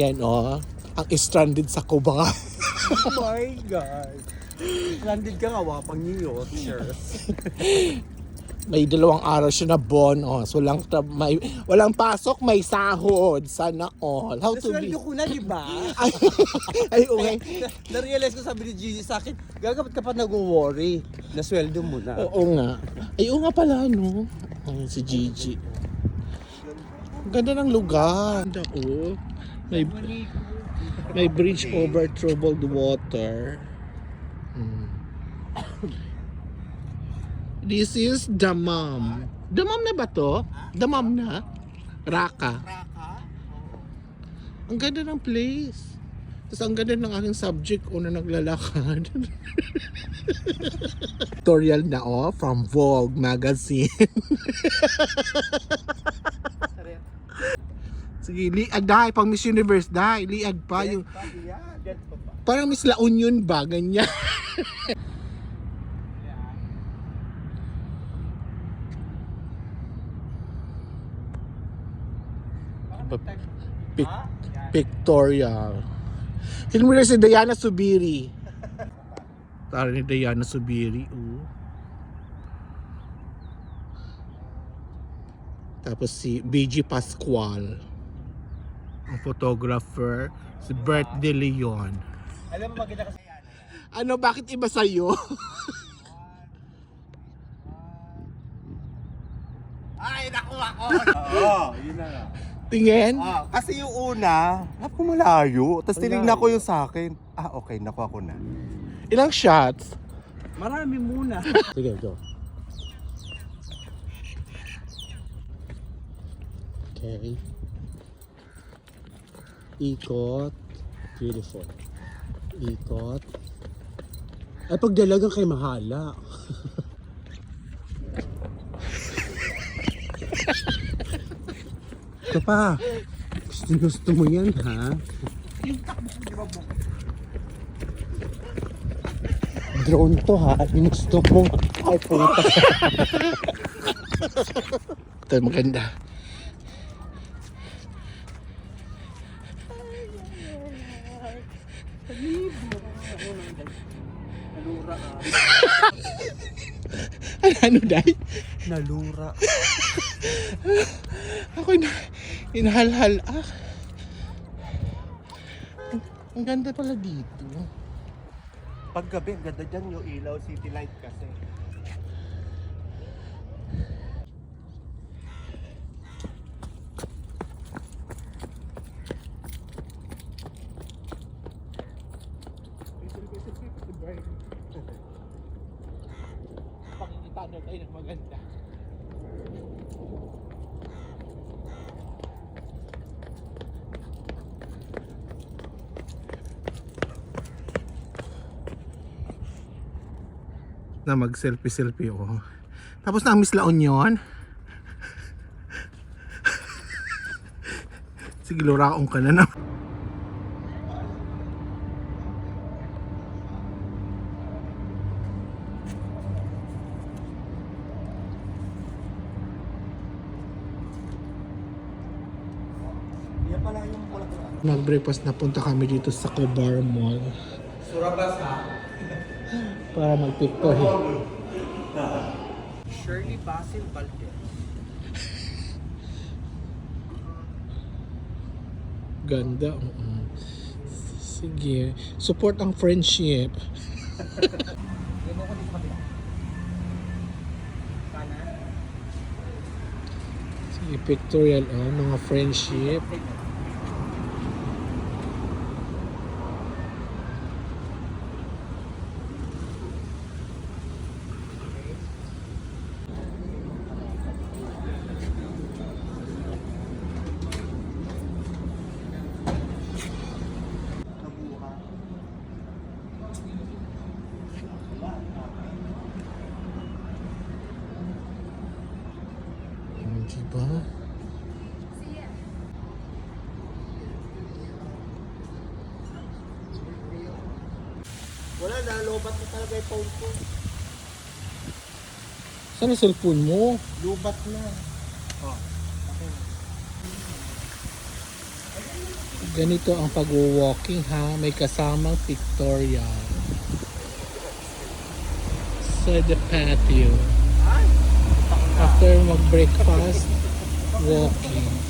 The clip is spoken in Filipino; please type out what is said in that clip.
Yan ang stranded sa Cuba. Oh my God. Landed ka nga, wapang New Yorkers. May 2 araw siya na bonus. Walang pasok, may sahod. Sana all. How to be? Nasweldo ko na, di ba? Ay, okay. Na-realize ko, sabi ni Gigi sa akin, gagapat ka pa nag-worry. Nasweldo mo na. Oo nga. Ay, oo nga pala, no? Ay, si Gigi. Ang ganda ng lugar. Ganda, May bridge over troubled water. This is Damam. Damam na ba to? Damam na? Raka. Ang ganda ng place. Tapos ang ganda ng aking subject na naglalakad. Tutorial na from Vogue magazine. Sige, liad dahil. Pang Miss Universe dahil. Liad pa yung... Parang Miss La Union ba? Ganyan. Pictorial. Film mo na si Diana Subiri. Tara ni Diana Subiri. Tapos si BG Pascual, ang photographer. Si Bert De Leon. Alam mo, magkita kasi yan. Ano, bakit iba sa'yo? Ay, nakuha ko! Oo, yun na nga. Tingin? Kasi yung una, malayo. Tapos tinignan ko yung sa akin. Okay, nakuha ko na. Ilang shots? Marami muna. Sige, go. Okay. Ikot. Beautiful. Ikot. Ay, pag dalagang kay mahala. Ito pa. Gusto mo yan, ha? Drone to, ha? Gusto mo. Ay, puta. Ito, maganda. Nalura ka. Ano, Day? Nalura. Ako inahalhal. Ang ganda pala dito. Paggabi, ganda dyan yung ilaw, city light kasi. Pakikita nyo tayo ng maganda. Na mag-selfie ako. Tapos na ang Miss La Union. Sige, luraong ka na. Yan pala yung Bulacan. Mag-breakfast na punta kami dito sa Cobar Mall. Surabasa. Para mag-picture. Shirley Basil Valdez. Ganda. Sige. Support ang friendship. Sige, pictorial mga friendship. Diba? Wala, nalobat na talaga yung phone ko. Saan ang cellphone mo? Lubat na. Ganito ang pag-walking ha. May kasamang pictorial. Sa the patio. After mag-breakfast, walking.